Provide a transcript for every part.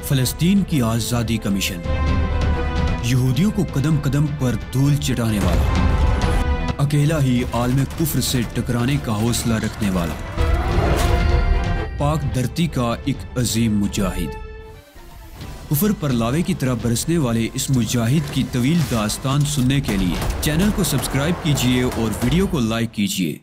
فلسطین کی آزادی کا مشن، یہودیوں کو قدم قدم پر دھول چٹانے والا، اکیلا ہی عالم کفر سے ٹکرانے کا حوصلہ رکھنے والا، پاک دھرتی کا ایک عظیم مجاہد، کفر پر لاوے کی طرح برسنے والے اس مجاہد کی طویل داستان سننے کے لیے چینل کو سبسکرائب کیجئے اور ویڈیو کو لائک کیجئے۔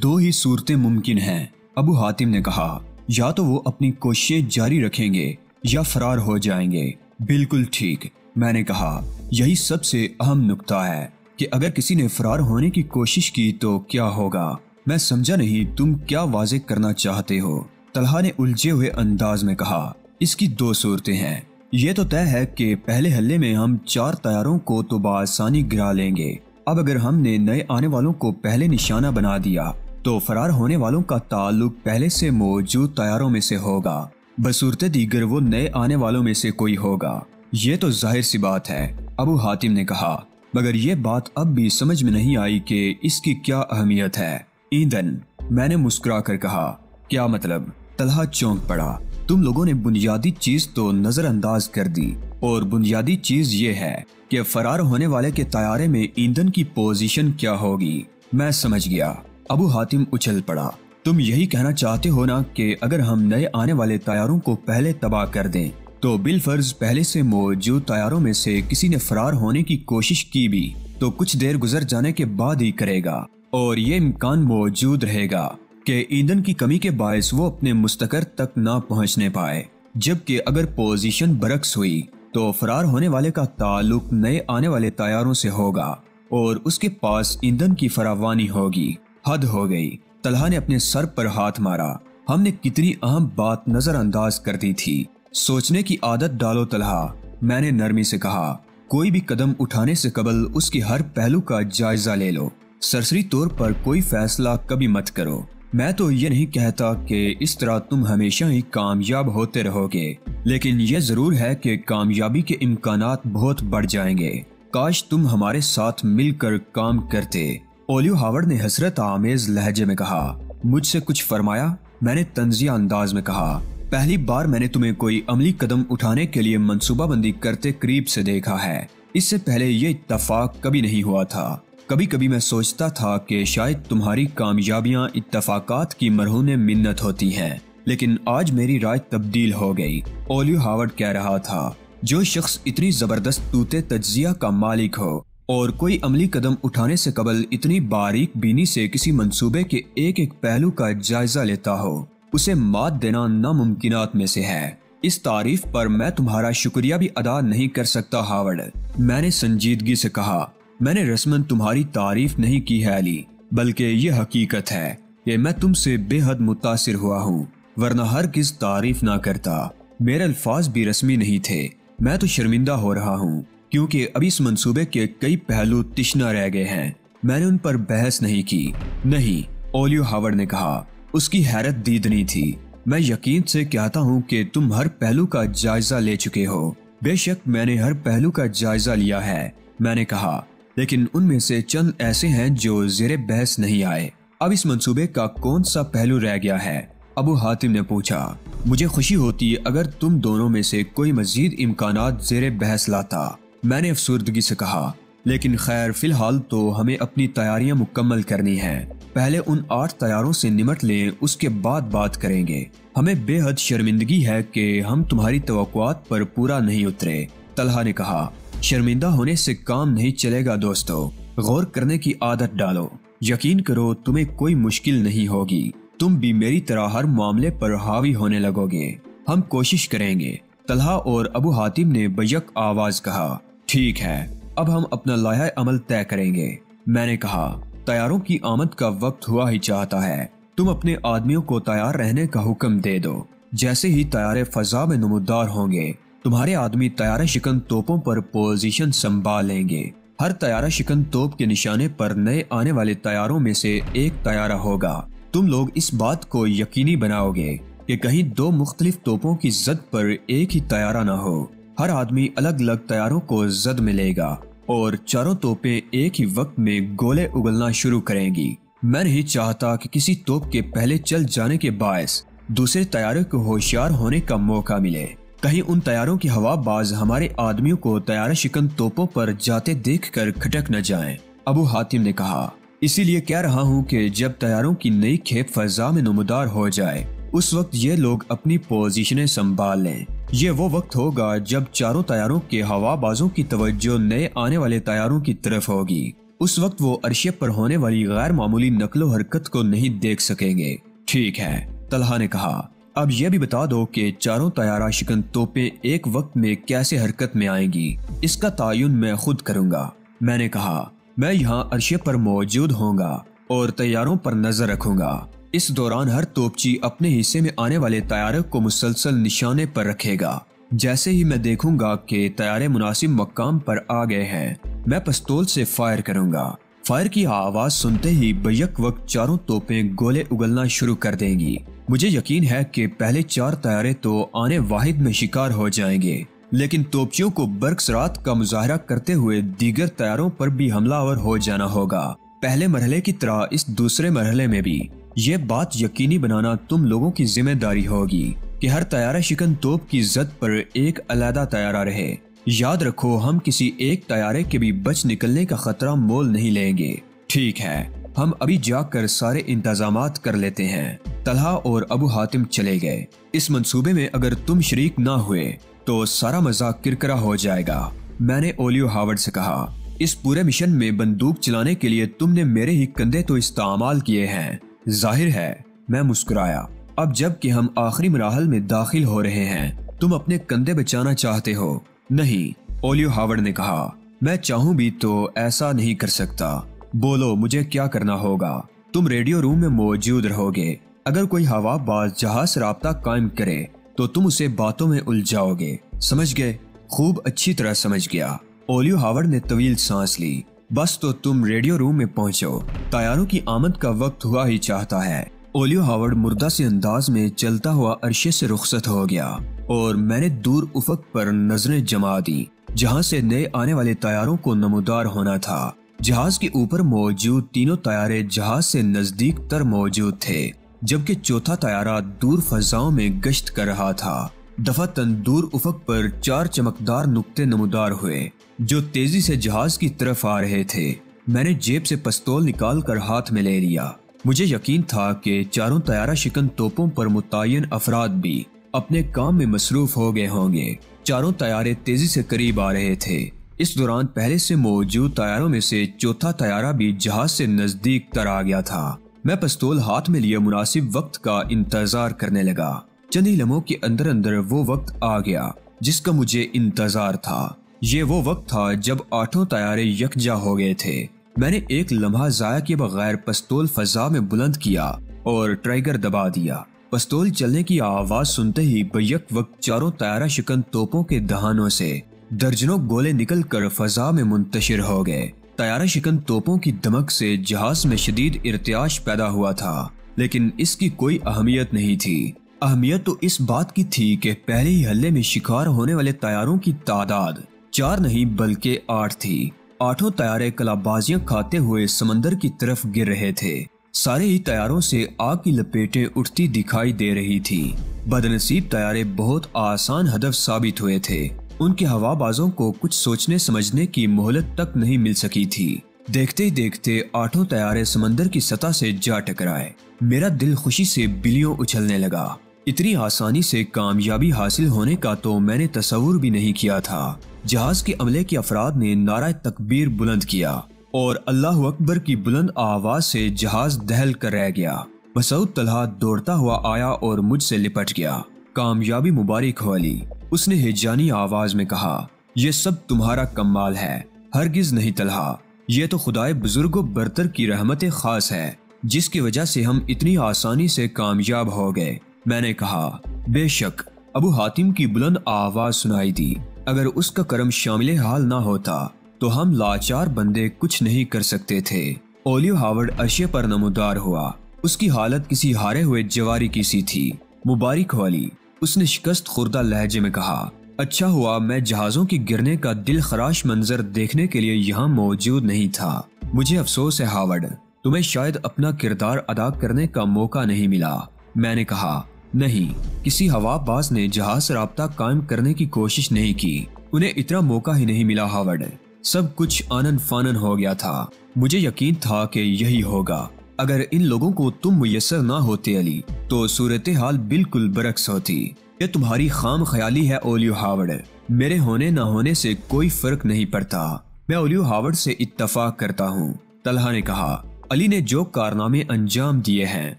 دو ہی صورتیں ممکن ہیں، ابو حاتم نے کہا، یا تو وہ اپنی کوششیں جاری رکھیں گے یا فرار ہو جائیں گے۔ بالکل ٹھیک، میں نے کہا، یہی سب سے اہم نکتہ ہے کہ اگر کسی نے فرار ہونے کی کوشش کی تو کیا ہوگا۔ میں سمجھا نہیں تم کیا واضح کرنا چاہتے ہو؟ طلحہ نے الجھے ہوئے انداز میں کہا، اس کی دو صورتیں ہیں۔ یہ تو طے ہے کہ پہلے حملے میں ہم 4 طیاروں کو تو بآسانی گرا لیں گے۔ اب اگر ہم نے نئے آنے والوں کو پہلے نشانہ بنا دیا تو فرار ہونے والوں کا تعلق پہلے سے موجود طیاروں میں سے ہوگا، بصورت دیگر وہ نئے آنے والوں میں سے کوئی ہوگا۔ یہ تو ظاہر سی بات ہے، ابو حاتم نے کہا، مگر یہ بات اب بھی سمجھ میں نہیں آئی کہ اس کی کیا اہمیت ہے۔ ایندھن، میں نے مسکرا کر کہا، کیا مطلب؟ طلحہ چونک پڑا، تم لوگوں نے بنیادی چیز تو نظر انداز کر دی، اور بنیادی چیز یہ ہے کہ فرار ہونے والے کے طیارے میں ایندھن کی پوزیشن کیا ہوگی۔ میں سمجھ گیا۔ ابو حاتم اچھل پڑا، تم یہی کہنا چاہتے ہو نا کہ اگر ہم نئے آنے والے طیاروں کو پہلے تباہ کر دیں تو بالفرض پہلے سے موجود طیاروں میں سے کسی نے فرار ہونے کی کوشش کی بھی تو کچھ دیر گزر جانے کے بعد ہی کرے گا، اور یہ امکان موجود رہے گا کہ ایندھن کی کمی کے باعث وہ اپنے مستقر تک نہ پہنچنے پائے، جبکہ اگر پوزیشن برعکس ہوئی تو فرار ہونے والے کا تعلق نئے آنے والے طیاروں سے ہوگا اور اس کے پاس ایندھن کی فراوانی ہوگی۔ حد ہو گئی، طلحہ نے اپنے سر پر ہاتھ مارا، ہم نے کتنی اہم بات نظر انداز کر دی تھی۔ سوچنے کی عادت ڈالو طلحہ، میں نے نرمی سے کہا، کوئی بھی قدم اٹھانے سے قبل اس کی ہر پہلو کا جائزہ لے لو، سرسری طور پر کوئی فیصلہ کبھی مت کرو۔ میں تو یہ نہیں کہتا کہ اس طرح تم ہمیشہ ہی کامیاب ہوتے رہو گے، لیکن یہ ضرور ہے کہ کامیابی کے امکانات بہت بڑھ جائیں گے۔ کاش تم ہمارے ساتھ مل کر کام کرتے۔ اولیو ہاورڈ نے حسرت آمیز لہجے میں کہا، مجھ سے کچھ فرمایا؟ میں نے طنزیہ انداز میں کہا، پہلی بار میں نے تمہیں کوئی عملی قدم اٹھانے کے لیے منصوبہ بندی کرتے قریب سے دیکھا ہے، اس سے پہلے یہ اتفاق کبھی نہیں ہوا تھا۔ کبھی کبھی میں سوچتا تھا کہ شاید تمہاری کامیابیاں اتفاقات کی مرہون منت ہوتی ہیں، لیکن آج میری رائے تبدیل ہو گئی۔ اولیو ہاورڈ کہہ رہا تھا، جو شخص اتنی زبردست طوطے تجزیہ کا مالک ہو اور کوئی عملی قدم اٹھانے سے قبل اتنی باریک بینی سے کسی منصوبے کے ایک ایک پہلو کا جائزہ لیتا ہو، اسے مات دینا ناممکنات میں سے ہے۔ اس تعریف پر میں تمہارا شکریہ بھی ادا نہیں کر سکتا ہاورڈ، میں نے سنجیدگی سے کہا۔ میں نے رسماً تمہاری تعریف نہیں کی ہے علی، بلکہ یہ حقیقت ہے کہ میں تم سے بے حد متاثر ہوا ہوں، ورنہ ہرگز تعریف نہ کرتا۔ میرے الفاظ بھی رسمی نہیں تھے، میں تو شرمندہ ہو رہا ہوں کیونکہ ابھی اس منصوبے کے کئی پہلو تشنہ رہ گئے ہیں، میں نے ان پر بحث نہیں کی۔ نہیں، اولیو ہاورڈ نے کہا، اس کی حیرت دیدنی تھی۔ میں یقین سے کہتا ہوں کہ تم ہر پہلو کا جائزہ لے چکے ہو۔ بے شک میں نے ہر پہلو کا جائزہ لیا ہے، میں نے کہا، لیکن ان میں سے چند ایسے ہیں جو زیر بحث نہیں آئے۔ اب اس منصوبے کا کون سا پہلو رہ گیا ہے؟ ابو حاتم نے پوچھا۔ مجھے خوشی ہوتی اگر تم دونوں میں سے کوئی مزید امکانات زیر بحث لاتا، میں نے افسردگی سے کہا، لیکن خیر فی الحال تو ہمیں اپنی تیاریاں مکمل کرنی ہیں، پہلے ان 8 طیاروں سے نمٹ لیں، اس کے بعد بات کریں گے۔ ہمیں بے حد شرمندگی ہے کہ ہم تمہاری توقعات پر پورا نہیں اترے، طلحہ نے کہا۔ شرمندہ ہونے سے کام نہیں چلے گا دوستو، غور کرنے کی عادت ڈالو، یقین کرو تمہیں کوئی مشکل نہیں ہوگی، تم بھی میری طرح ہر معاملے پر حاوی ہونے لگو گے۔ ہم کوشش کریں گے، طلحہ اور ابو حاتم نے بیک آواز کہا۔ ٹھیک ہے، اب ہم اپنا لائحہ عمل طے کریں گے، میں نے کہا۔ طیاروں کی آمد کا وقت ہوا ہی چاہتا ہے، تم اپنے آدمیوں کو تیار رہنے کا حکم دے دو۔ جیسے ہی طیارے فضا میں نمودار ہوں گے، تمہارے آدمی طیارہ شکن توپوں پر پوزیشن سنبھال لیں گے۔ ہر طیارہ شکن توپ کے نشانے پر نئے آنے والے طیاروں میں سے ایک طیارہ ہوگا۔ تم لوگ اس بات کو یقینی بناؤ گے کہ کہیں 2 مختلف توپوں کی زد پر ایک ہی طیارہ نہ ہو۔ ہر آدمی الگ الگ طیاروں کو زد میں لے گا اور چاروں توپیں ایک ہی وقت میں گولے اگلنا شروع کریں گی۔ میں نہیں چاہتا کہ کسی توپ کے پہلے چل جانے کے باعث دوسرے طیارے کو ہوشیار ہونے کا موقع ملے، کہیں ان طیاروں کی ہوا باز ہمارے آدمیوں کو طیارہ شکن توپوں پر جاتے دیکھ کر کھٹک نہ جائیں۔ ابو حاتم نے کہا، اسی لیے کہہ رہا ہوں کہ جب طیاروں کی نئی کھیپ فضا میں نمودار ہو جائے اس وقت یہ لوگ اپنی پوزیشنیں سنبھال لیں۔ یہ وہ وقت ہوگا جب چاروں طیاروں کے ہوا بازوں کی توجہ نئے آنے والے طیاروں کی طرف ہوگی۔ اس وقت وہ عرشے پر ہونے والی غیر معمولی نقل و حرکت کو نہیں دیکھ سکیں گے۔ ٹھیک ہے، طلحہ نے کہا، اب یہ بھی بتا دو کہ چاروں طیارہ شکن توپیں ایک وقت میں کیسے حرکت میں آئیں گی؟ اس کا تعین میں خود کروں گا۔ میں نے کہا، میں یہاں عرشے پر موجود ہوں گا اور طیاروں پر نظر رکھوں گا۔ اس دوران ہر توپچی اپنے حصے میں آنے والے طیارے کو مسلسل نشانے پر رکھے گا۔ جیسے ہی میں دیکھوں گا کہ طیارے مناسب مقام پر آ گئے ہیں، میں پستول سے فائر کروں گا۔ فائر کی آواز سنتے ہی بیک وقت چاروں توپیں گولے اگلنا شروع کر دیں گی۔ مجھے یقین ہے کہ پہلے 4 طیارے تو آنے واحد میں شکار ہو جائیں گے، لیکن توپچیوں کو برقس رات کا مظاہرہ کرتے ہوئے دیگر طیاروں پر بھی حملہ آور ہو جانا ہوگا۔ پہلے مرحلے کی طرح اس دوسرے مرحلے میں بھی یہ بات یقینی بنانا تم لوگوں کی ذمہ داری ہوگی کہ ہر طیارہ شکن توپ کی زد پر ایک علیحدہ طیارہ رہے۔ یاد رکھو، ہم کسی ایک طیارے کے بھی بچ نکلنے کا خطرہ مول نہیں لیں گے۔ ٹھیک ہے، ہم ابھی جا کر سارے انتظامات کر لیتے ہیں۔ طلحہ اور ابو حاتم چلے گئے۔ اس منصوبے میں اگر تم شریک نہ ہوئے تو سارا مذاق کرکرا ہو جائے گا۔ میں نے اولیو ہاورڈ سے کہا، اس پورے مشن میں بندوق چلانے کے لیے تم نے میرے ہی کندھے تو استعمال کیے ہیں۔ ظاہر ہے، میں مسکرایا۔ اب جب کہ ہم آخری مراحل میں داخل ہو رہے ہیں، تم اپنے کندھے بچانا چاہتے ہو؟ نہیں، اولیو ہاورڈ نے کہا، میں چاہوں بھی تو ایسا نہیں کر سکتا۔ بولو، مجھے کیا کرنا ہوگا؟ تم ریڈیو روم میں موجود رہو گے۔ اگر کوئی ہوا باز جہاز سے رابطہ قائم کرے تو تم اسے باتوں میں الجھاؤ گے، سمجھ گئے؟ خوب، اچھی طرح سمجھ گیا۔ اولیو ہاورڈ نے طویل سانس لی۔ بس تو تم ریڈیو روم میں پہنچو، طیاروں کی آمد کا وقت ہوا ہی چاہتا ہے۔ اولیو ہاورڈ مردہ سے انداز میں چلتا ہوا عرشے سے رخصت ہو گیا اور میں نے دور افق پر نظریں جما دی جہاں سے نئے آنے والے طیاروں کو نمودار ہونا تھا۔ جہاز کے اوپر موجود تینوں طیارے جہاز سے نزدیک تر موجود تھے، جبکہ چوتھا طیارہ دور فضاؤں میں گشت کر رہا تھا۔ دفعتاً دور افق پر 4 چمکدار نقطے نمودار ہوئے جو تیزی سے جہاز کی طرف آ رہے تھے۔ میں نے جیب سے پستول نکال کر ہاتھ میں لے لیا۔ مجھے یقین تھا کہ چاروں طیارہ شکن توپوں پر متعین افراد بھی اپنے کام میں مصروف ہو گئے ہوں گے۔ چاروں طیارے تیزی سے قریب آ رہے تھے۔ اس دوران پہلے سے موجود طیاروں میں سے چوتھا طیارہ بھی جہاز سے نزدیک تر آ گیا تھا۔ میں پستول ہاتھ میں لیے مناسب وقت کا انتظار کرنے لگا۔ چند ہی لمحوں کے اندر اندر وہ وقت آ گیا جس کا مجھے انتظار تھا۔ یہ وہ وقت تھا جب 8 طیارے یکجا ہو گئے تھے۔ میں نے ایک لمحہ ضائع کیے بغیر پستول فضا میں بلند کیا اور ٹریگر دبا دیا۔ پستول چلنے کی آواز سنتے ہی بیک وقت چاروں طیارہ شکن توپوں کے دہانوں سے درجنوں گولے نکل کر فضا میں منتشر ہو گئے۔ طیارہ شکن توپوں کی دمک سے جہاز میں شدید ارتعاش پیدا ہوا تھا، لیکن اس کی کوئی اہمیت نہیں تھی۔ اہمیت تو اس بات کی تھی کہ پہلے ہی حملے میں شکار ہونے والے طیاروں کی تعداد 4 نہیں بلکہ 8 تھی۔ 8 طیارے کلابازیاں کھاتے ہوئے سمندر کی طرف گر رہے تھے۔ سارے ہی طیاروں سے آگ کی لپیٹیں اٹھتی دکھائی دے رہی تھی۔ بدنصیب طیارے بہت آسان ہدف ثابت ہوئے تھے۔ ان کے ہوا بازوں کو کچھ سوچنے سمجھنے کی مہلت تک نہیں مل سکی تھی۔ دیکھتے ہی دیکھتے 8 طیارے سمندر کی سطح سے جا ٹکرائے۔ میرا دل خوشی سے بلیوں اچھلنے لگا۔ اتنی آسانی سے کامیابی حاصل ہونے کا تو میں نے تصور بھی نہیں کیا تھا۔ جہاز کے عملے کے افراد نے نعرہ تکبیر بلند کیا اور اللہ اکبر کی بلند آواز سے جہاز دہل کر رہ گیا۔ مسعود طلحہ دوڑتا ہوا آیا اور مجھ سے لپٹ گیا۔ کامیابی مبارک ہو علی، اس نے ہجانی آواز میں کہا۔ یہ سب تمہارا کمال ہے۔ ہرگز نہیں طلحہ، یہ تو خدائے بزرگ و برتر کی رحمت خاص ہے جس کی وجہ سے ہم اتنی آسانی سے کامیاب ہو گئے۔ میں نے کہا، بے شک۔ ابو حاتم کی بلند آواز سنائی دی۔ اگر اس کا کرم شامل حال نہ ہوتا تو ہم لاچار بندے کچھ نہیں کر سکتے تھے۔ اولیو ہاورڈ عرشے پر نمودار ہوا۔ اس کی حالت کسی ہارے ہوئے جواری کی سی تھی۔ مبارک ہو علی، اس نے شکست خوردہ لہجے میں کہا۔ اچھا ہوا میں جہازوں کی گرنے کا دل خراش منظر دیکھنے کے لیے یہاں موجود نہیں تھا۔ مجھے افسوس ہے ہاورڈ، تمہیں شاید اپنا کردار ادا کرنے کا موقع نہیں ملا۔ میں نے کہا، نہیں، کسی ہوا باز نے جہاز سے رابطہ قائم کرنے کی کوشش نہیں کی، انہیں اتنا موقع ہی نہیں ملا ہاورڈ۔ سب کچھ آنن فانن ہو گیا تھا۔ مجھے یقین تھا کہ یہی ہوگا۔ اگر ان لوگوں کو تم میسر نہ ہوتے علی تو صورتحال بالکل برعکس ہوتی۔ یہ تمہاری خام خیالی ہے اولیو ہاورڈ، میرے ہونے نہ ہونے سے کوئی فرق نہیں پڑتا۔ میں اولیو ہاورڈ سے اتفاق کرتا ہوں، طلحہ نے کہا۔ علی نے جو کارنامے انجام دیے ہیں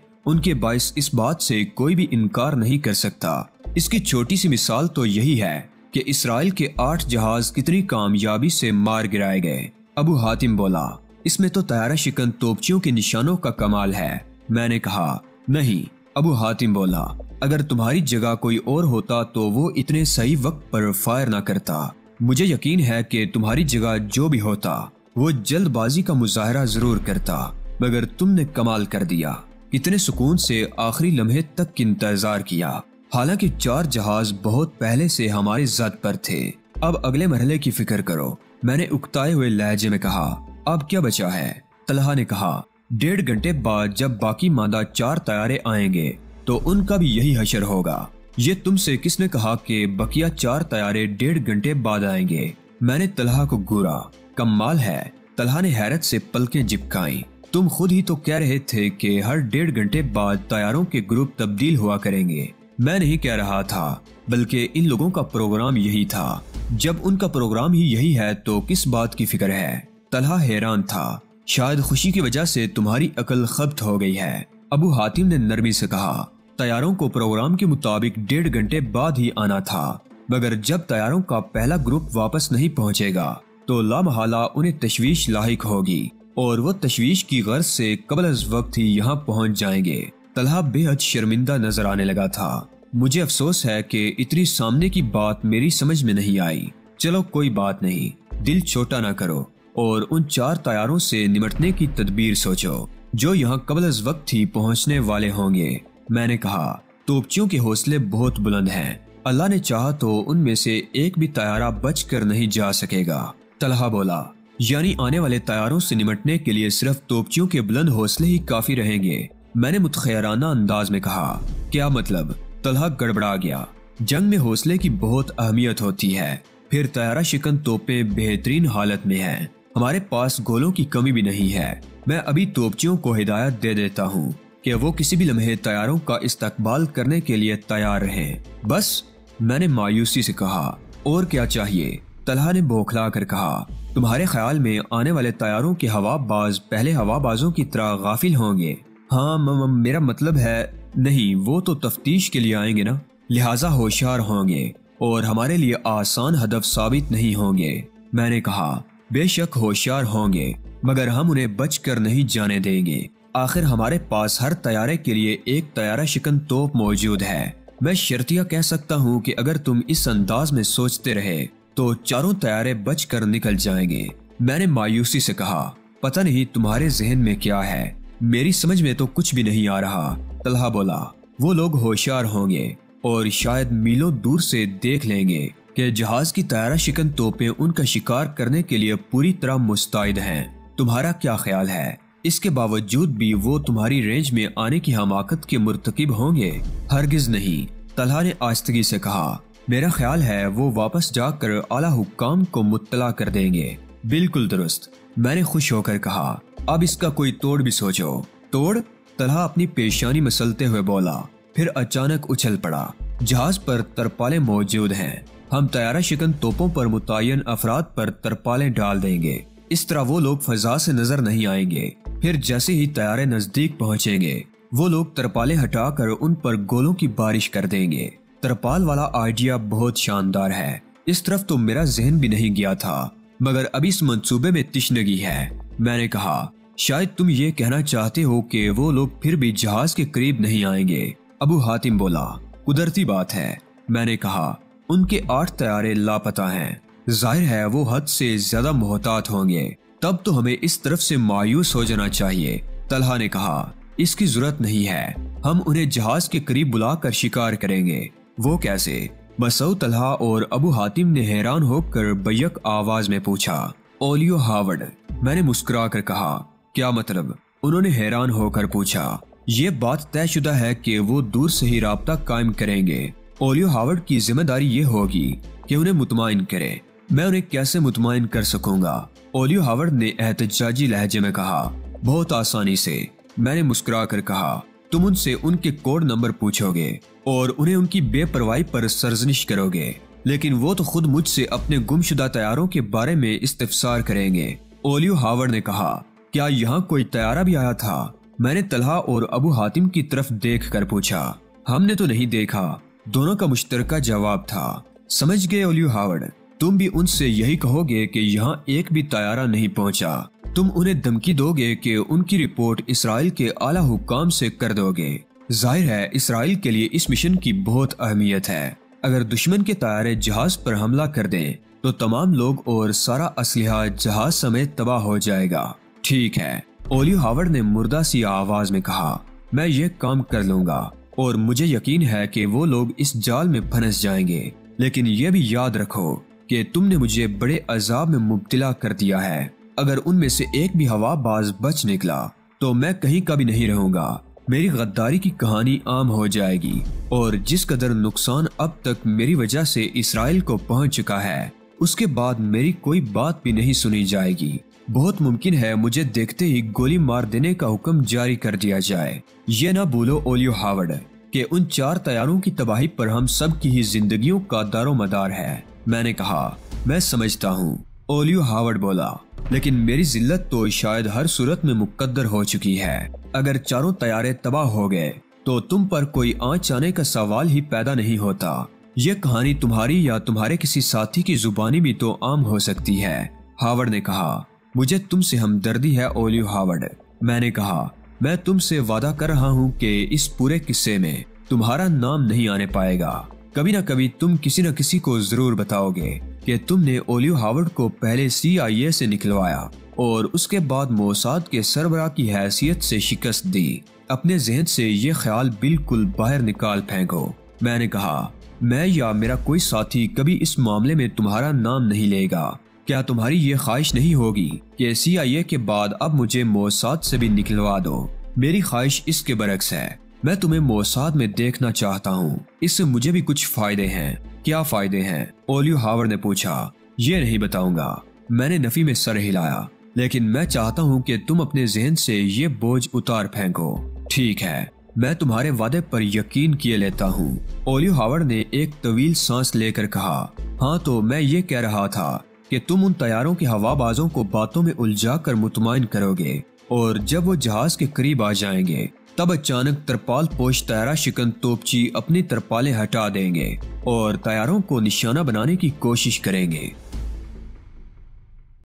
ان کے باعث اس بات سے کوئی بھی انکار نہیں کر سکتا۔ اس کی چھوٹی سی مثال تو یہی ہے کہ اسرائیل کے 8 جہاز کتنی کامیابی سے مار گرائے گئے۔ ابو حاتم بولا، اس میں تو طیارہ شکن توپچیوں کے نشانوں کا کمال ہے۔ میں نے کہا، نہیں۔ ابو حاتم بولا، اگر تمہاری جگہ کوئی اور ہوتا تو وہ اتنے صحیح وقت پر فائر نہ کرتا۔ مجھے یقین ہے کہ تمہاری جگہ جو بھی ہوتا وہ جلد بازی کا مظاہرہ ضرور کرتا، مگر تم نے کمال کر دیا۔ کتنے سکون سے آخری لمحے تک انتظار کیا، حالانکہ 4 جہاز بہت پہلے سے ہماری زد پر تھے۔ اب اگلے مرحلے کی فکر کرو، میں نے اکتائے ہوئے لہجے میں کہا۔ اب کیا بچا ہے؟ طلحہ نے کہا، 1.5 گھنٹے بعد جب باقی ماندہ 4 طیارے آئیں گے تو ان کا بھی یہی حشر ہوگا۔ یہ تم سے کس نے کہا کہ بقیہ 4 طیارے 1.5 گھنٹے بعد آئیں گے؟ میں نے طلحہ کو گورا۔ کمال ہے، طلحہ نے حیرت سے پلکیں جھپکائیں۔ تم خود ہی تو کہہ رہے تھے کہ ہر 1.5 گھنٹے بعد طیاروں کے گروپ تبدیل ہوا کریں گے۔ میں نہیں کہہ رہا تھا، بلکہ ان لوگوں کا پروگرام یہی تھا۔ جب ان کا پروگرام ہی یہی ہے تو کس بات کی فکر ہے؟ طلحہ حیران تھا۔ شاید خوشی کی وجہ سے تمہاری عقل خبت ہو گئی ہے، ابو حاتم نے نرمی سے کہا۔ طیاروں کو پروگرام کے مطابق 1.5 گھنٹے بعد ہی آنا تھا، مگر جب طیاروں کا پہلا گروپ واپس نہیں پہنچے گا تو لامحالہ انہیں تشویش لاحق ہوگی، اور وہ تشویش کی غرض سے قبل از وقت ہی یہاں پہنچ جائیں گے۔ طلحہ بے حد شرمندہ نظر آنے لگا تھا۔ مجھے افسوس ہے کہ اتنی سامنے کی بات میری سمجھ میں نہیں آئی۔ چلو کوئی بات نہیں، دل چھوٹا نہ کرو اور ان 4 طیاروں سے نمٹنے کی تدبیر سوچو جو یہاں قبل از وقت ہی پہنچنے والے ہوں گے۔ میں نے کہا، توپچیوں کے حوصلے بہت بلند ہیں، اللہ نے چاہا تو ان میں سے ایک بھی طیارہ بچ کر نہیں جا سکے گا۔ طلحہ بولا، یعنی آنے والے طیاروں سے نمٹنے کے لیے صرف توپچیوں کے بلند حوصلے ہی کافی رہیں گے؟ میں نے متخیرانہ انداز میں کہا۔ کیا مطلب؟ طلحہ گڑبڑا گیا۔ جنگ میں حوصلے کی بہت اہمیت ہوتی ہے، پھر طیارہ شکن توپیں بہترین حالت میں ہیں، ہمارے پاس گولوں کی کمی بھی نہیں ہے۔ میں ابھی توپچیوں کو ہدایت دے دیتا ہوں کہ وہ کسی بھی لمحے طیاروں کا استقبال کرنے کے لیے تیار رہیں۔ بس؟ میں نے مایوسی سے کہا۔ اور کیا چاہیے؟ طلحہ نے بوکھلا کر کہا، تمہارے خیال میں آنے والے طیاروں کے ہوا باز پہلے ہوا بازوں کی طرح غافل ہوں گے؟ ہاں، میرا مطلب ہے، نہیں، وہ تو تفتیش کے لیے آئیں گے نا، لہٰذا ہوشیار ہوں گے اور ہمارے لیے آسان ہدف ثابت نہیں ہوں گے۔ میں نے کہا، بے شک ہوشیار ہوں گے، مگر ہم انہیں بچ کر نہیں جانے دیں گے۔ آخر ہمارے پاس ہر طیارے کے لیے ایک طیارہ شکن توپ موجود ہے۔ میں شرطیہ کہہ سکتا ہوں کہ اگر تم اس انداز میں سوچتے رہے تو 4 طیارے بچ کر نکل جائیں گے۔ میں نے مایوسی سے کہا، پتہ نہیں تمہارے ذہن میں کیا ہے، میری سمجھ میں تو کچھ بھی نہیں آ رہا۔ طلحہ بولا، وہ لوگ ہوشیار ہوں گے اور شاید میلوں دور سے دیکھ لیں گے کہ جہاز کی طیارہ شکن توپیں ان کا شکار کرنے کے لیے پوری طرح مستعد ہیں۔ تمہارا کیا خیال ہے؟ اس کے باوجود بھی وہ تمہاری رینج میں آنے کی حماقت کے مرتکب ہوں گے؟ ہرگز نہیں، طلحہ نے آہستگی سے کہا۔ میرا خیال ہے وہ واپس جا کر اعلیٰ حکام کو مطلع کر دیں گے۔ بالکل درست، میں نے خوش ہو کر کہا۔ اب اس کا کوئی توڑ بھی سوچو۔ توڑ؟ طلحہ اپنی پیشانی مسلتے ہوئے بولا، پھر اچانک اچھل پڑا۔ جہاز پر ترپالیں موجود ہیں، ہم طیارہ شکن توپوں پر متعین افراد پر ترپالیں ڈال دیں گے، اس طرح وہ لوگ فضا سے نظر نہیں آئیں گے۔ پھر جیسے ہی طیارے نزدیک پہنچیں گے وہ لوگ ترپالیں ہٹا کر ان پر گولوں کی بارش کر دیں گے۔ ترپال والا آئیڈیا بہت شاندار ہے، اس طرف تو میرا ذہن بھی نہیں گیا تھا، مگر ابھی اس منصوبے میں تشنگی ہے۔ میں نے کہا، شاید تم یہ کہنا چاہتے ہو کہ وہ لوگ پھر بھی جہاز کے قریب نہیں آئیں گے۔ ابو حاتم بولا، قدرتی بات ہے۔ میں نے کہا، ان کے 8 طیارے لاپتہ ہیں، ظاہر ہے وہ حد سے زیادہ محتاط ہوں گے، تب تو ہمیں اس طرف سے مایوس ہو جانا چاہیے۔ طلحہ نے کہا، اس کی ضرورت نہیں ہے، ہم انہیں جہاز کے قریب بلا کر شکار کریں گے۔ وہ کیسے؟ مسعود، طلحہ اور ابو حاتم نے حیران ہو کر بیک آواز میں پوچھا۔ اولیو ہاورڈ، میں نے مسکرا کر کہا، کیا مطلب؟ انہوں نے حیران ہو کر پوچھا۔ یہ بات طے شدہ ہے کہ وہ دور سے ہی رابطہ قائم کریں گے۔ اولیو ہاورڈ کی ذمہ داری یہ ہوگی کہ انہیں مطمئن کرے۔ میں انہیں کیسے مطمئن کر سکوں گا؟ اولیو ہاورڈ نے احتجاجی لہجے میں کہا۔ بہت آسانی سے، میں نے مسکرا کر کہا۔ تم ان سے ان کے کوڈ نمبر پوچھو گے اور انہیں ان کی بے پرواہی پر سرزنش کرو گے، لیکن وہ تو خود مجھ سے اپنے گمشدہ طیاروں کے بارے میں استفسار کریں گے۔ اولیو ہاورڈ نے کہا، کیا یہاں کوئی طیارہ بھی آیا تھا؟ میں نے طلحہ اور ابو حاتم کی طرف دیکھ کر پوچھا۔ ہم نے تو نہیں دیکھا، دونوں کا مشترکہ جواب تھا۔ سمجھ گئے اولیو ہاورڈ، تم بھی ان سے یہی کہو گے کہ یہاں ایک بھی طیارہ نہیں پہنچا۔ تم انہیں دھمکی دو گے کہ ان کی رپورٹ اسرائیل کے اعلیٰ حکام سے کر دو گے۔ ظاہر ہے اسرائیل کے لیے اس مشن کی بہت اہمیت ہے۔ اگر دشمن کے طیارے جہاز پر حملہ کر دیں تو تمام لوگ اور سارا اسلحہ جہاز سمیت تباہ ہو جائے گا۔ ٹھیک ہے، اولیو ہاورڈ نے مردہ سی آواز میں کہا، میں یہ کام کر لوں گا اور مجھے یقین ہے کہ وہ لوگ اس جال میں پھنس جائیں گے، لیکن یہ بھی یاد رکھو کہ تم نے مجھے بڑے عذاب میں مبتلا کر دیا ہے۔ اگر ان میں سے ایک بھی ہوا باز بچ نکلا تو میں کہیں کا بھی نہیں رہوں گا۔ میری غداری کی کہانی عام ہو جائے گی اور جس قدر نقصان اب تک میری وجہ سے اسرائیل کو پہنچ چکا ہے، اس کے بعد میری کوئی بات بھی نہیں سنی جائے گی۔ بہت ممکن ہے مجھے دیکھتے ہی گولی مار دینے کا حکم جاری کر دیا جائے۔ یہ نہ بھولو اولیو ہاورڈ کہ ان 4 طیاروں کی تباہی پر ہم سب کی ہی زندگیوں کا دار و مدار ہے۔ میں نے کہا، میں سمجھتا ہوں، اولیو ہاورڈ بولا، لیکن میری ذلت تو شاید ہر صورت میں مقدر ہو چکی ہے۔ اگر 4 طیارے تباہ ہو گئے تو تم پر کوئی آنچ آنے کا سوال ہی پیدا نہیں ہوتا۔ یہ کہانی تمہاری یا تمہارے کسی ساتھی کی زبانی بھی تو عام ہو سکتی ہے۔ ہاورڈ نے کہا، مجھے تم سے ہمدردی ہے اولیو ہاورڈ۔ میں نے کہا، میں تم سے وعدہ کر رہا ہوں کہ اس پورے قصے میں تمہارا نام نہیں آنے پائے گا۔ کبھی نہ کبھی تم کسی نہ کسی کو ضرور بتاؤ گے کہ تم نے اولیو ہاورڈ کو پہلے CIA سے نکلوایا اور اس کے بعد موساد کے سربراہ کی حیثیت سے شکست دی۔ اپنے ذہن سے یہ خیال بالکل باہر نکال پھینکو۔ میں نے کہا، میں یا میرا کوئی ساتھی کبھی اس معاملے میں تمہارا نام نہیں لے گا۔ کیا تمہاری یہ خواہش نہیں ہوگی کہ CIA کے بعد اب مجھے موساد سے بھی نکلوا دو؟ میری خواہش اس کے برعکس ہے۔ میں تمہیں موساد میں دیکھنا چاہتا ہوں۔ اس سے مجھے بھی کچھ فائدے ہیں۔ کیا فائدے ہیں؟ اولیو ہاورڈ نے پوچھا۔ یہ نہیں بتاؤں گا، میں نے نفی میں سر ہلایا، لیکن میں چاہتا ہوں کہ تم اپنے ذہن سے یہ بوجھ اتار پھینکو۔ ٹھیک ہے، میں تمہارے وعدے پر یقین کیے لیتا ہوں۔ اولیو ہاورڈ نے ایک طویل سانس لے کر کہا، ہاں تو میں یہ کہہ رہا تھا کہ تم ان طیاروں کے ہوا بازوں کو باتوں میں الجھا کر مطمئن کرو گے اور جب وہ جہاز کے قریب آ جائیں گے تب اچانک ترپال پوش طیارہ شکن توپچی اپنی ترپالیں ہٹا دیں گے اور طیاروں کو نشانہ بنانے کی کوشش کریں گے۔